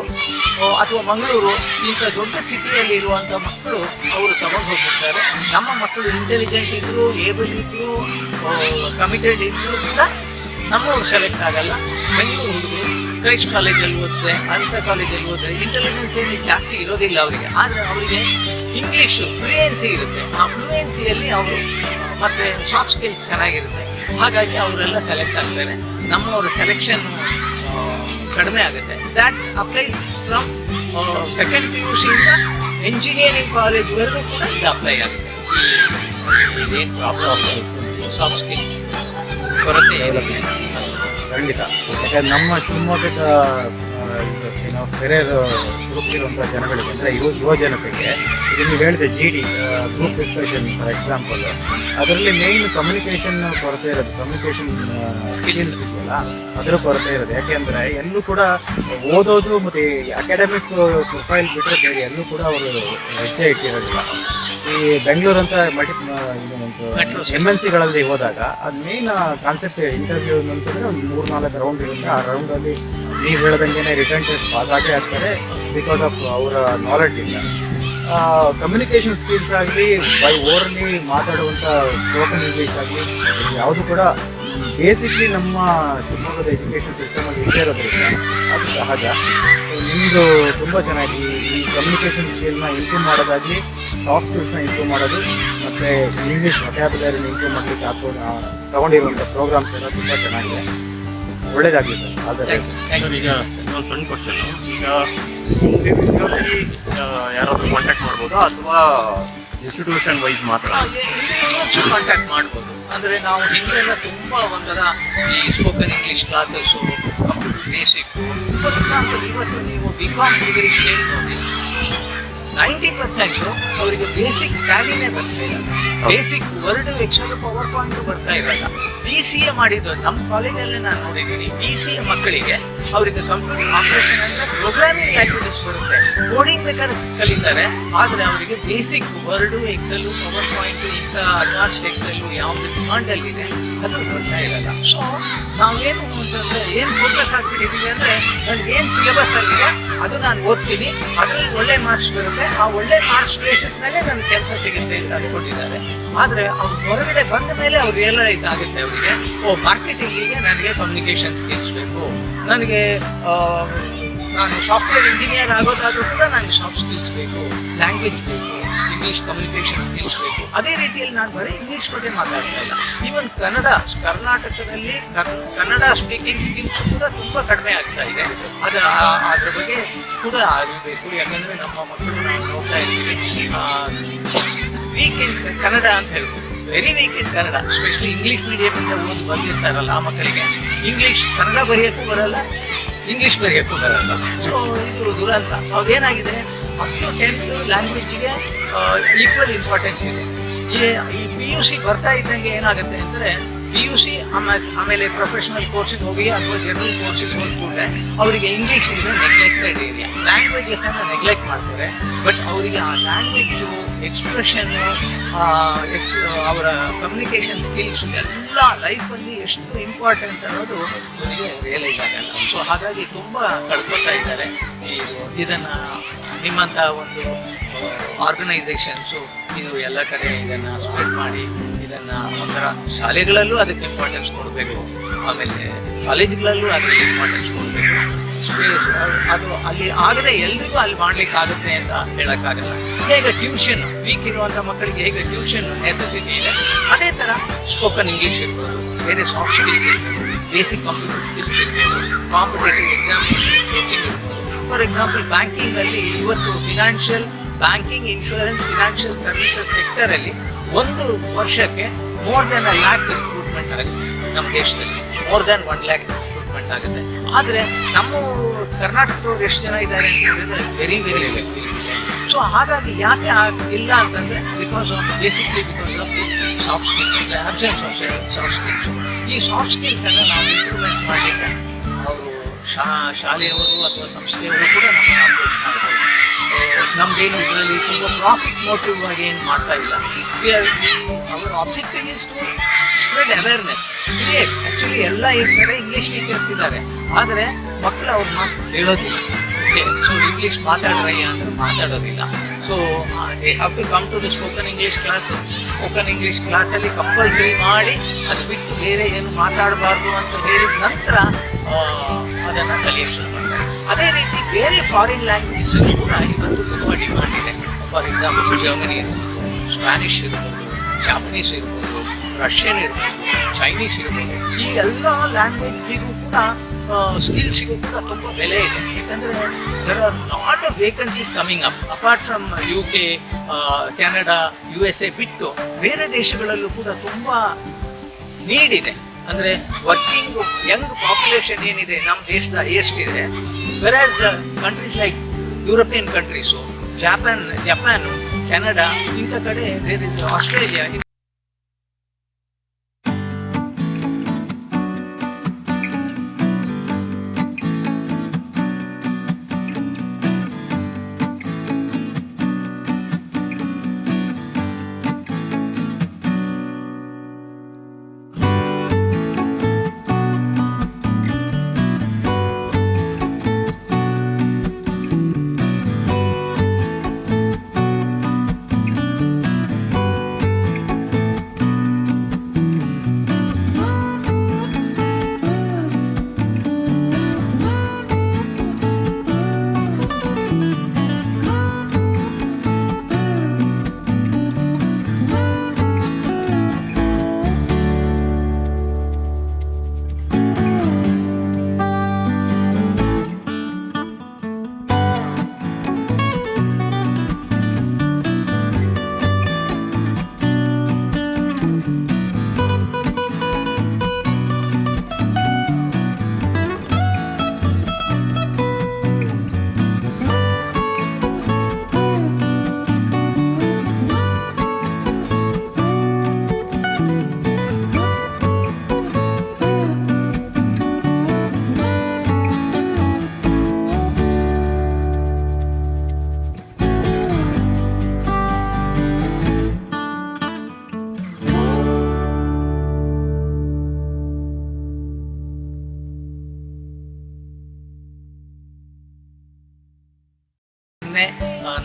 ಅಥವಾ ಮಂಗಳೂರು ಇಂಥ ದೊಡ್ಡ ಸಿಟಿಯಲ್ಲಿ ಇರುವಂಥ ಮಕ್ಕಳು ಅವರು ತಗೊಂಡು ಹೋಗ್ಬಿಡ್ತಾರೆ. ನಮ್ಮ ಮಕ್ಕಳು ಇಂಟೆಲಿಜೆಂಟ್ ಇದ್ದರು, ಏಬಲ್ ಇದ್ದರು, ಕಮಿಟೆಡ್ ಇದ್ದರೂ ಕೂಡ ನಮ್ಮವ್ರು ಸೆಲೆಕ್ಟ್ ಆಗಲ್ಲ. ಬೆಂಗಳೂರು ಹುಡುಗರು ಕ್ರೈಸ್ಟ್ ಕಾಲೇಜಲ್ಲಿ ಓದಿದೆ, ಅಂಥ ಕಾಲೇಜಲ್ಲಿ ಓದಿದೆ, ಇಂಟೆಲಿಜೆನ್ಸ್ ಏನು ಜಾಸ್ತಿ ಇರೋದಿಲ್ಲ ಅವರಿಗೆ. ಆದರೆ ಅವರಿಗೆ ಇಂಗ್ಲೀಷು ಫ್ಲೂಯೆನ್ಸಿ ಇರುತ್ತೆ. ಆ ಫ್ಲೂಯೆನ್ಸಿಯಲ್ಲಿ ಅವರು ಮತ್ತು ಸಾಫ್ಟ್ ಸ್ಕಿಲ್ಸ್ ಚೆನ್ನಾಗಿರುತ್ತೆ. ಹಾಗಾಗಿ ಅವರೆಲ್ಲ ಸೆಲೆಕ್ಟ್ ಆಗ್ತಾರೆ. ನಮ್ಮವರ ಸೆಲೆಕ್ಷನ್ ಕಡಿಮೆ ಆಗುತ್ತೆ. That applies from second PUC ಇಂದ ಇಂಜಿನಿಯರಿಂಗ್ ಕಾಲೇಜ್ವರೆಗೂ ಕೂಡ ಇದು ಅಪ್ಲೈ ಆಗುತ್ತೆ. ಸಾಫ್ಟ್ ಸ್ಕಿಲ್ಸ್ ಕೊರತೆ ಇರುತ್ತೆ ಖಂಡಿತ. ಯಾಕಂದ್ರೆ ನಮ್ಮ ಶಿವಮೊಗ್ಗದ ಕೆರಿಯರ್ ಹುಡುಕ್ತಿರುವಂಥ ಜನಗಳಿಗೆ ಅಂದರೆ ಯುವ ಜನತೆಗೆ ಇದು ನೀವು ಹೇಳಿದೆ GD group discussion for example, ಅದರಲ್ಲಿ ಮೇಯ್ನ್ ಕಮ್ಯುನಿಕೇಷನ್ ಕೊರತೆ ಇರೋದು. ಕಮ್ಯುನಿಕೇಷನ್ ಸ್ಕಿಲ್ಸ್ ಇದೆಯಲ್ಲ ಅದರ ಕೊರತೆ ಇರೋದು. ಯಾಕೆಂದರೆ ಎಲ್ಲೂ ಕೂಡ ಓದೋದು ಮತ್ತು ಅಕಾಡೆಮಿಕ್ ಪ್ರೊಫೈಲ್ ಬಿಟ್ಟರೆ ಬೇರೆ ಎಲ್ಲೂ ಕೂಡ ಅವರು ಹೆಜ್ಜೆ ಇಟ್ಟಿರೋದಿಲ್ಲ. ಈ ಬೆಂಗಳೂರು ಅಂತ MNCಗಳಲ್ಲಿ ಹೋದಾಗ ಅದು ಮೇನ್ ಕಾನ್ಸೆಪ್ಟ್ ಇಂಟರ್ವ್ಯೂ ಅಂತಂದರೆ ಒಂದು 3-4 ರೌಂಡ್ ಇರುತ್ತೆ. ಆ ರೌಂಡಲ್ಲಿ ನೀವು ಹೇಳ್ದಂಗೆ ರಿಟರ್ನ್ ಟೆಸ್ಟ್ ಪಾಸ್ ಆಗೇ ಆಗ್ತಾರೆ ಬಿಕಾಸ್ ಆಫ್ ಅವರ ನಾಲೆಡ್ಜ್ ಇಲ್ಲ. ಕಮ್ಯುನಿಕೇಷನ್ ಸ್ಕಿಲ್ಸ್ ಆಗಲಿ, ಬೈ ಓರಲಿ ಮಾತಾಡುವಂಥ ಸ್ಪೋಕನ್ ಇಂಗ್ಲೀಷ್ ಆಗಲಿ, ಯಾವುದು ಕೂಡ ಬೇಸಿಕ್ಲಿ ನಮ್ಮ ಶಿವಮೊಗ್ಗದ ಎಜುಕೇಷನ್ ಸಿಸ್ಟಮಲ್ಲಿ ಇಲ್ಲೇ ಇರೋದ್ರಿಂದ ಅದು ಸಹಜ. ಸೊ ನಿಮ್ಮದು ತುಂಬ ಚೆನ್ನಾಗಿ ಈ ಕಮ್ಯುನಿಕೇಷನ್ ಸ್ಕಿಲ್ನ ಇಂಪ್ರೂವ್ ಮಾಡೋದಾಗಲಿ, ಸಾಫ್ಟ್ ಸ್ಕಿಲ್ಸ್ನ ಇಂಪ್ರೂವ್ ಮಾಡೋದು ಮತ್ತು ಇಂಗ್ಲೀಷ್ ವೊಕ್ಯಾಬ್ಯುಲರಿನ ಇಂಪ್ರೂವ್ ಮಾಡಲಿಕ್ಕೆ ತಗೊಂಡಿರುವಂಥ ಪ್ರೋಗ್ರಾಮ್ಸ್ ಎಲ್ಲ ತುಂಬ ಚೆನ್ನಾಗಿದೆ. ಒಳ್ಳೇದಾಗಲಿ ಸರ್. ಆದರೆ ಸರ್ ಈಗ ಒಂದು ಸಣ್ಣ ಕ್ವಶನ್, ಈಗ ಇಂಡಿವಿಜುವಲಿ ಯಾರಾದರೂ ಕಾಂಟ್ಯಾಕ್ಟ್ ಮಾಡ್ಬೋದಾ ಅಥವಾ ಇನ್ಸ್ಟಿಟ್ಯೂಷನ್ ವೈಸ್ ಮಾತ್ರ ಕಾಂಟ್ಯಾಕ್ಟ್ ಮಾಡ್ಬೋದು? ಅಂದರೆ ನಾವು ಹಿಂದೆಲ್ಲ ತುಂಬ ಒಂಥರ ಈ spoken English classes, computer basic. For example ಇವತ್ತು ನೀವು BCom ಹುಡುಗರಿಗೆ ಕೇಳಿ ನೋಡಿ, 90% ಅವರಿಗೆ ಬೇಸಿಕ್ ಟ್ಯಾಲಿನೇ ಬರ್ತಾ ಇಲ್ಲ. Basic Word, Excel, PowerPoint ಬರ್ತಾ ಇರಲ್ಲ. BCA ಮಾಡಿದ್ದು ನಮ್ಮ ಕಾಲೇಜಲ್ಲೇ ನಾನು ನೋಡಿದ್ದೀನಿ. BCA ಮಕ್ಕಳಿಗೆ ಅವರಿಗೆ ಕಂಪ್ಯೂಟರ್ ಆಪರೇಷನ್ ಅಂದರೆ ಪ್ರೋಗ್ರಾಮಿಂಗ್ ಲ್ಯಾಂಗ್ವೇಜಸ್ ಬರುತ್ತೆ, ಕೋಡಿಂಗ್ ಬೇಕಾದ್ರೆ ಕಲಿತಾರೆ. ಆದರೆ ಅವರಿಗೆ basic Word, Excel, PowerPoint, ಇಂಥ ಅಡ್ವಾನ್ಸ್ಡ್ ಎಕ್ಸೆಲ್ಲು ಯಾವುದು ಡಿಮಾಂಡಲ್ಲಿದೆ ಅದು ಬರ್ತಾ ಇರಲ್ಲ. ಸೊ ನಾವೇನು ಅಂತಂದರೆ ಏನು ಫೋಕಸ್ ಆಗ್ಬಿಟ್ಟಿದ್ದೀವಿ ಅಂದರೆ, ನನಗೇನು ಸಿಲೆಬಸ್ ಆಗಿದೆ ಅದು ನಾನು ಓದ್ತೀನಿ, ಅದರಲ್ಲಿ ಒಳ್ಳೆ ಮಾರ್ಕ್ಸ್ ಬರುತ್ತೆ, ಆ ಒಳ್ಳೆ ಮಾರ್ಕ್ಸ್ ಬೇಸಿಸ್ ಮೇಲೆ ನನ್ನ ಕೆಲಸ ಸಿಗುತ್ತೆ ಅಂತ ಅಂದ್ಕೊಂಡಿದ್ದಾರೆ. ಆದರೆ ಅವ್ರು ಹೊರಗಡೆ ಬಂದ ಮೇಲೆ ಅವ್ರು ರಿಯಲೈಸ್ ಆಗುತ್ತೆ ಅವರಿಗೆ, ಮಾರ್ಕೆಟಿಂಗಿಗೆ ನನಗೆ ಕಮ್ಯುನಿಕೇಷನ್ ಸ್ಕಿಲ್ಸ್ ಬೇಕು, ನನಗೆ ನಾನು ಸಾಫ್ಟ್ವೇರ್ ಇಂಜಿನಿಯರ್ ಆಗೋದಾದ್ರೂ ಕೂಡ ನನಗೆ ಸಾಫ್ಟ್ ಸ್ಕಿಲ್ಸ್ ಬೇಕು, ಲ್ಯಾಂಗ್ವೇಜ್ ಬೇಕು, ಇಂಗ್ಲೀಷ್ ಕಮ್ಯುನಿಕೇಷನ್ ಸ್ಕಿಲ್ಸ್ ಬೇಕು. ಅದೇ ರೀತಿಯಲ್ಲಿ ನಾನು ಬರೀ ಇಂಗ್ಲೀಷ್ ಬಗ್ಗೆ ಮಾತಾಡ್ತಾ ಇಲ್ಲ, ಈವನ್ ಕರ್ನಾಟಕದಲ್ಲಿ ಕನ್ನಡ ಸ್ಪೀಕಿಂಗ್ ಸ್ಕಿಲ್ಸ್ ಕೂಡ ತುಂಬ ಕಡಿಮೆ ಆಗ್ತಾ ಇದೆ. ಅದ್ರ ಬಗ್ಗೆ ಕೂಡ ಅರಿಬೇಕು. ಯಾಕಂದರೆ ನಮ್ಮ ಮಕ್ಕಳು ನಾವು ನೋಡ್ತಾ ಇದ್ದೀವಿ ವೀಕ್ ಇನ್ ಕನ್ನಡ ಅಂತ ಹೇಳ್ಬೋದು, ವೆರಿ ವೀಕ್ ಇನ್ ಕನ್ನಡ. ಎಸ್ಪೆಷಲಿ ಇಂಗ್ಲೀಷ್ ಮೀಡಿಯಮಿಂದ ಓದಿ ಬಂದಿರ್ತಾರಲ್ಲ ಆ ಮಕ್ಕಳಿಗೆ ಕನ್ನಡ ಬರೆಯೋಕ್ಕೂ ಬರಲ್ಲ, ಇಂಗ್ಲೀಷ್ ಬರೆಯೋಕ್ಕೂ ಬರಲ್ಲ. ಸೊ ಇದು ದುರಂತ. ಅದೇನಾಗಿದೆ, ಅಪ್ ಟು 10th ಲ್ಯಾಂಗ್ವೇಜಿಗೆ ಈಕ್ವಲ್ ಇಂಪಾರ್ಟೆನ್ಸ್ ಇದೆ. ಈ PUC ಬರ್ತಾ ಇದ್ದಂಗೆ ಏನಾಗುತ್ತೆ ಅಂದರೆ, PUC ಆಮೇಲೆ ಪ್ರೊಫೆಷನಲ್ ಕೋರ್ಸಿಗೆ ಹೋಗಿ ಅಥವಾ ಜನರಲ್ ಕೋರ್ಸಿಗೆ ಹೋಗ್ಬಿಟ್ಟೆ ಅವರಿಗೆ ಇಂಗ್ಲೀಷ್ ಇಸ್ ನೆಗ್ಲೆಕ್ಟೆಡ್ ಏರಿಯಾ. ಲ್ಯಾಂಗ್ವೇಜಸನ್ನು ನೆಗ್ಲೆಕ್ಟ್ ಮಾಡ್ತಾರೆ, ಬಟ್ ಅವರಿಗೆ ಆ ಲ್ಯಾಂಗ್ವೇಜು, ಎಕ್ಸ್ಪ್ರೆಷನ್ನು, ಅವರ ಕಮ್ಯುನಿಕೇಷನ್ ಸ್ಕಿಲ್ಸು ಎಲ್ಲ ಲೈಫಲ್ಲಿ ಎಷ್ಟು ಇಂಪಾರ್ಟೆಂಟ್ ಅನ್ನೋದು ಅವರಿಗೆ ರಿಯಲೈಸ್ ಆಗಲ್ಲ. ಸೊ ಹಾಗಾಗಿ ತುಂಬ ಕಳ್ಕೊತಾ ಇದ್ದಾರೆ. ಇದನ್ನು ನಿಮ್ಮಂಥ ಒಂದು ಆರ್ಗನೈಸೇಷನ್ಸು ಇದು ಎಲ್ಲ ಕಡೆ ಇದನ್ನು ಸ್ಪ್ರೆಡ್ ಮಾಡಿ, ಇದನ್ನು ಒಂಥರ ಶಾಲೆಗಳಲ್ಲೂ ಅದಕ್ಕೆ ಇಂಪಾರ್ಟೆನ್ಸ್ ಕೊಡಬೇಕು, ಆಮೇಲೆ ಕಾಲೇಜುಗಳಲ್ಲೂ ಅದಕ್ಕೆ ಇಂಪಾರ್ಟೆನ್ಸ್ ಕೊಡಬೇಕು. ಅದು ಅಲ್ಲಿ ಆಗದೆ ಎಲ್ರಿಗೂ ಅಲ್ಲಿ ಮಾಡಲಿಕ್ಕಾಗುತ್ತೆ ಅಂತ ಹೇಳೋಕ್ಕಾಗಲ್ಲ. ಹೇಗೆ ಟ್ಯೂಷನ್ ವೀಕ್ ಇರುವಂಥ ಮಕ್ಕಳಿಗೆ ಹೇಗೆ ಟ್ಯೂಷನ್ ನೆಸೆಸಿಟಿ ಇದೆ, ಅದೇ ಥರ ಸ್ಪೋಕನ್ ಇಂಗ್ಲೀಷ್ ಇರ್ಬೋದು, ಬೇರೆ ಸಾಫ್ಟ್ ಸ್ಕಿಲ್ಸ್ ಇರ್ಬೋದು, ಬೇಸಿಕ್ ಕಂಪ್ಯೂಟರ್ ಸ್ಕಿಲ್ಸ್ ಇರ್ಬೋದು, ಕಾಂಪಿಟೇಟಿವ್ ಎಕ್ಸಾಮಿನೇಷನ್ ಕೋಚಿಂಗ್ ಇರ್ಬೋದು. ಫಾರ್ ಎಕ್ಸಾಂಪಲ್ ಬ್ಯಾಂಕಿಂಗಲ್ಲಿ ಇವತ್ತು ಬ್ಯಾಂಕಿಂಗ್, ಇನ್ಶೂರೆನ್ಸ್, ಫಿನಾನ್ಷಿಯಲ್ ಸರ್ವಿಸಸ್ ಸೆಕ್ಟರಲ್ಲಿ 1 ವರ್ಷಕ್ಕೆ more than 1 lakh ರಿಕ್ರೂಟ್ಮೆಂಟ್ ಆಗುತ್ತೆ ನಮ್ಮ ದೇಶದಲ್ಲಿ. more than 1 lakh ರಿಕ್ರೂಟ್ಮೆಂಟ್ ಆಗುತ್ತೆ. ಆದರೆ ನಮ್ಮ ಕರ್ನಾಟಕದವ್ರು ಎಷ್ಟು ಜನ ಇದ್ದಾರೆ ಅಂತ ಹೇಳಿದ್ರೆ ವೆರಿ ವೆರಿ ಲೆಸ್. ಸೊ ಹಾಗಾಗಿ ಯಾಕೆ ಇಲ್ಲ ಅಂತಂದರೆ because of soft skills, absence of soft skills. ಈ ಸಾಫ್ಟ್ ಸ್ಕಿಲ್ಸನ್ನು ನಾವು ಇಂಪ್ರೂವ್ಮೆಂಟ್ ಮಾಡಲಿಕ್ಕೆ ಅವರು ಶಾಲೆಯವರು ಅಥವಾ ಸಂಸ್ಥೆಯವರು ಕೂಡ ನಮ್ಮನ್ನು ಅಪ್ರೋಚ್ ಮಾಡ್ತಾರೆ. ನಮ್ದೇನು ಇದರಲ್ಲಿ ತುಂಬ ಪ್ರಾಫಿಟ್ ಮೋಟಿವ್ ಆಗಿ ಏನು ಮಾಡ್ತಾ ಇಲ್ಲ. ಅವರ objective is to spread awareness. ಇದೇ ಆ್ಯಕ್ಚುಲಿ ಎಲ್ಲ ಇರ್ತಾರೆ, ಇಂಗ್ಲೀಷ್ ಟೀಚರ್ಸ್ ಇದ್ದಾರೆ, ಆದರೆ ಮಕ್ಕಳು ಅವ್ರ ಮಾತು ಕೇಳೋದಿಲ್ಲ. ಸೊ ಇಂಗ್ಲೀಷ್ ಮಾತಾಡ್ರಯ್ಯ ಅಂದರೆ ಮಾತಾಡೋದಿಲ್ಲ. So they have to come to the spoken English class. Spoken English ಕ್ಲಾಸಲ್ಲಿ ಕಂಪಲ್ಸರಿ ಮಾಡಿ, ಅದು ಬಿಟ್ಟು ಬೇರೆ ಏನು ಮಾತಾಡಬಾರ್ದು ಅಂತ ಹೇಳಿದ ನಂತರ ಅದನ್ನು ಕಲಿಯೋಕ್ಕೆ ಶುರು ಮಾಡ್ತಾರೆ. ಅದೇ ರೀತಿ ಬೇರೆ ಫಾರಿನ್ ಲ್ಯಾಂಗ್ವೇಜಸ್ ಕೂಡ ಇವತ್ತು ತುಂಬ ಡಿಮಾಂಡ್ ಇದೆ. ಫಾರ್ ಎಕ್ಸಾಂಪಲ್ ಜರ್ಮನಿ ಇರ್ಬೋದು, ಸ್ಪ್ಯಾನಿಷ್ ಇರ್ಬೋದು, ಜಾಪನೀಸ್ ಇರ್ಬೋದು, ರಷ್ಯನ್ ಇರ್ಬೋದು, ಚೈನೀಸ್ ಇರ್ಬೋದು. ಈ ಎಲ್ಲ ಲ್ಯಾಂಗ್ವೇಜಿಗೂ ಕೂಡ ಸ್ಕಿಲ್ಸಿಗೂ ಕೂಡ ತುಂಬ ಬೆಲೆ ಇದೆ. ಯಾಕಂದರೆ there are lot of vacancies coming apart from UK, Canada, USA ಬಿಟ್ಟು ಬೇರೆ ದೇಶಗಳಲ್ಲೂ ಕೂಡ ತುಂಬ ನೀಡಿದೆ. ಅಂದರೆ ವರ್ಕಿಂಗ್ ಯಂಗ್ ಪಾಪ್ಯುಲೇಷನ್ ಏನಿದೆ ನಮ್ಮ ದೇಶದ ಎಷ್ಟಿದೆ, various countries like European countries, Japan, Canada, ಇಂಥ ಕಡೆ ದೇರ್ ಇಸ್ ಆಸ್ಟ್ರೇಲಿಯಾ.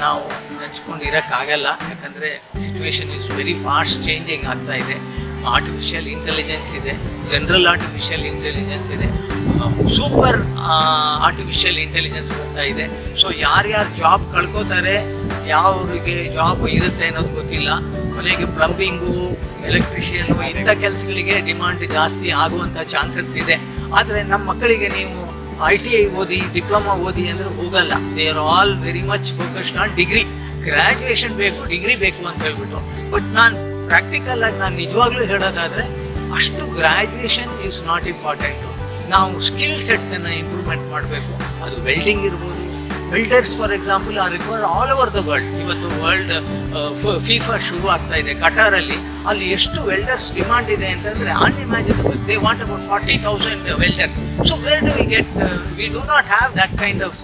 ನಾವು ನೆನೆಸ್ಕೊಂಡು ಇರೋಕ್ಕಾಗಲ್ಲ. ಯಾಕಂದರೆ situation is very fast changing ಆಗ್ತಾ ಇದೆ. ಆರ್ಟಿಫಿಷಿಯಲ್ ಇಂಟೆಲಿಜೆನ್ಸ್ ಇದೆ, ಜನರಲ್ ಆರ್ಟಿಫಿಷಿಯಲ್ ಇಂಟೆಲಿಜೆನ್ಸ್ ಇದೆ, ಸೂಪರ್ ಆರ್ಟಿಫಿಷಿಯಲ್ ಇಂಟೆಲಿಜೆನ್ಸ್ ಬರ್ತಾ ಇದೆ. ಸೊ ಯಾರ್ಯಾರು ಜಾಬ್ ಕಳ್ಕೋತಾರೆ, ಯಾವ್ರಿಗೆ ಜಾಬ್ ಇರುತ್ತೆ ಅನ್ನೋದು ಗೊತ್ತಿಲ್ಲ. ಕೊನೆಗೆ ಪ್ಲಂಬಿಂಗು, ಎಲೆಕ್ಟ್ರಿಷಿಯನ್ ಇಂಥ ಕೆಲಸಗಳಿಗೆ ಡಿಮಾಂಡ್ ಜಾಸ್ತಿ ಆಗುವಂಥ ಚಾನ್ಸಸ್ ಇದೆ. ಆದರೆ ನಮ್ಮ ಮಕ್ಕಳಿಗೆ ನೀವು ITI ಓದಿ, ಡಿಪ್ಲೊಮಾ ಓದಿ ಅಂದರೆ ಹೋಗಲ್ಲ. They are all very much focused on degree. Graduation ಬೇಕು, ಡಿಗ್ರಿ ಬೇಕು ಅಂತ ಹೇಳ್ಬಿಟ್ಟು. ಬಟ್ ನಾನು ಪ್ರಾಕ್ಟಿಕಲ್ ಆಗಿ ನಾನು ನಿಜವಾಗ್ಲೂ ಹೇಳೋದಾದರೆ ಅಷ್ಟು ಗ್ರ್ಯಾಜುಯೇಷನ್ ಈಸ್ ನಾಟ್ ಇಂಪಾರ್ಟೆಂಟು. ನಾವು ಸ್ಕಿಲ್ ಸೆಟ್ಸನ್ನು ಇಂಪ್ರೂವ್ಮೆಂಟ್ ಮಾಡಬೇಕು. ಅದು ವೆಲ್ಡಿಂಗ್ ಇರ್ಬೋದು. Welders for example R required all over the world. ಇವತ್ತು ವರ್ಲ್ಡ್ FIFA ಶುರು ಆಗ್ತಾ ಇದೆ ಕಟಾರಲ್ಲಿ. ಅಲ್ಲಿ ಎಷ್ಟು ವೆಲ್ಡರ್ಸ್ ಡಿಮಾಂಡ್ ಇದೆ ಅಂತಂದರೆ unimaginable. They want about 40,000 welders. So where do we get? We do not have that kind of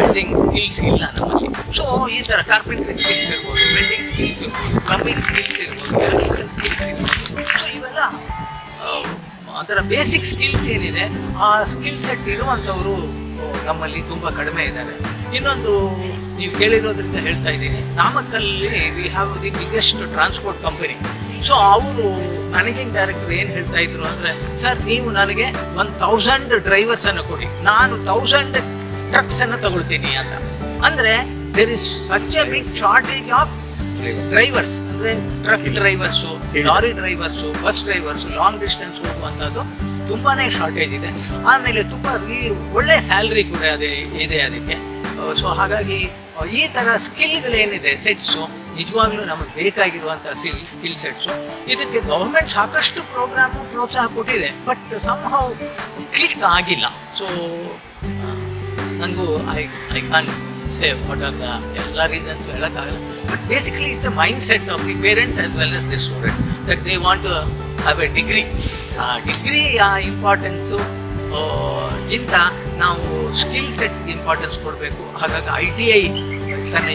welding skills ಇಲ್ಲ ನಮ್ಮಲ್ಲಿ. ಸೊ ಈ ಥರ ಕಾರ್ಪೆಂಟ್ರಿ ಸ್ಕಿಲ್ಸ್ ಇರ್ಬೋದು, ವೆಲ್ಡಿಂಗ್ ಸ್ಕಿಲ್ಸ್ ಇರ್ಬೋದು, ಪ್ಲಂಬಿಂಗ್ ಸ್ಕಿಲ್ಸ್ ಇರ್ಬೋದು, ಎಲೆಕ್ಟ್ರಿಕಲ್ ಸ್ಕಿಲ್ಸ್ ಇರ್ಬೋದು. ಸೊ ಇವೆಲ್ಲ ಅದರ ಬೇಸಿಕ್ ಸ್ಕಿಲ್ಸ್ ಏನಿದೆ ಆ ಸ್ಕಿಲ್ ಸೆಟ್ಸ್ ಇರುವಂಥವರು ನಮ್ಮಲ್ಲಿ ತುಂಬ ಕಡಿಮೆ ಇದ್ದಾರೆ. ಇನ್ನೊಂದು ನೀವು ಕೇಳಿರೋದ್ರಿಂದ ಹೇಳ್ತಾ ಇದ್ದೀನಿ, ನಾಮಕ್ಕಲ್ಲಿ we have the biggest transport company. So ಅವರು ಮ್ಯಾನೇಜಿಂಗ್ ಡೈರೆಕ್ಟರ್ ಏನು ಹೇಳ್ತಾ ಇದ್ರು ಅಂದರೆ, ಸರ್ ನೀವು ನನಗೆ 1000 ಡ್ರೈವರ್ಸನ್ನು ಕೊಡಿ, ನಾನು 1000 ಟ್ರಕ್ಸನ್ನು ತಗೊಳ್ತೀನಿ ಅಂತ. ಅಂದರೆ there is such a big shortage of drivers. ಅಂದರೆ truck drivers, lorry drivers, bus drivers, long distance ಹೋಗುವಂಥದ್ದು ತುಂಬಾ ಶಾರ್ಟೇಜ್ ಇದೆ. ಆಮೇಲೆ ತುಂಬ ಒಳ್ಳೆ ಸ್ಯಾಲ್ರಿ ಕೂಡ ಇದೆ ಅದಕ್ಕೆ. ಸೊ ಹಾಗಾಗಿ ಈ ಥರ ಸ್ಕಿಲ್ಗಳೇನಿದೆ ಸೆಟ್ಸು ನಿಜವಾಗ್ಲೂ ನಮಗೆ ಬೇಕಾಗಿರುವಂಥ ಸ್ಕಿಲ್ ಸೆಟ್ಸು. ಇದಕ್ಕೆ ಗೌರ್ಮೆಂಟ್ ಸಾಕಷ್ಟು ಪ್ರೋಗ್ರಾಮು ಪ್ರೋತ್ಸಾಹ ಕೊಟ್ಟಿದೆ, ಬಟ್ ಸಮ್ಹೌ ಕ್ಲಿಕ್ ಆಗಿಲ್ಲ. ಸೊ ನನಗೂ I can say what are the ಎಲ್ಲ ರೀಸನ್ಸ್ ಹೇಳೋಕ್ಕಾಗಲ್ಲ. But basically it's a mind set of the parents as well as the student that they want to have a degree. Degree importance ಇಂಥ ನಾವು skill ಸೆಟ್ಸ್ಗೆ importance ಕೊಡಬೇಕು. ಹಾಗಾಗಿ ITI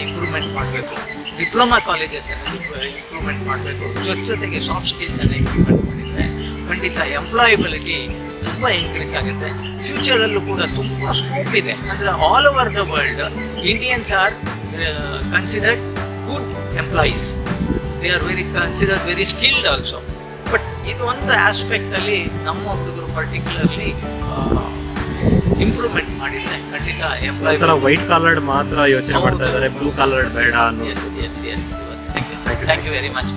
improvement ಮಾಡಬೇಕು, diploma ಕಾಲೇಜಸನ್ನು improvement ಮಾಡಬೇಕು. ಜೊತೆಗೆ ಸಾಫ್ಟ್ ಸ್ಕಿಲ್ಸನ್ನು ಇಂಪ್ರೂವ್ಮೆಂಟ್ ಮಾಡಿದರೆ ಖಂಡಿತ ಎಂಪ್ಲಾಯಬಿಲಿಟಿ ತುಂಬ ಇನ್ಕ್ರೀಸ್ ಆಗುತ್ತೆ. ಫ್ಯೂಚರಲ್ಲೂ ಕೂಡ ತುಂಬ ಸ್ಕೋಪ್ ಇದೆ. ಅಂದರೆ all over the world Indians are considered good employees. They are considered very skilled also. But ಇದು ಒಂದು ಆಸ್ಪೆಕ್ಟಲ್ಲಿ ನಮ್ಮ ಹುಡುಗರು ಪರ್ಟಿಕ್ಯುಲರ್ಲಿ ಇಂಪ್ರೂವ್ಮೆಂಟ್ ಮಾಡಿದ್ರೆ ಖಂಡಿತ ಎಂಪ್ಲಾಯ್ ವೈಟ್ ಕಾಲರ್ಡ್ ಮಾತ್ರ ಯೋಚನೆ ಮಾಡ್ತಾ ಇದ್ದಾರೆ, ಬ್ಲೂ ಕಾಲರ್ಡ್ ಬೇಡ ಅನ್ನೋ. Thank you very much.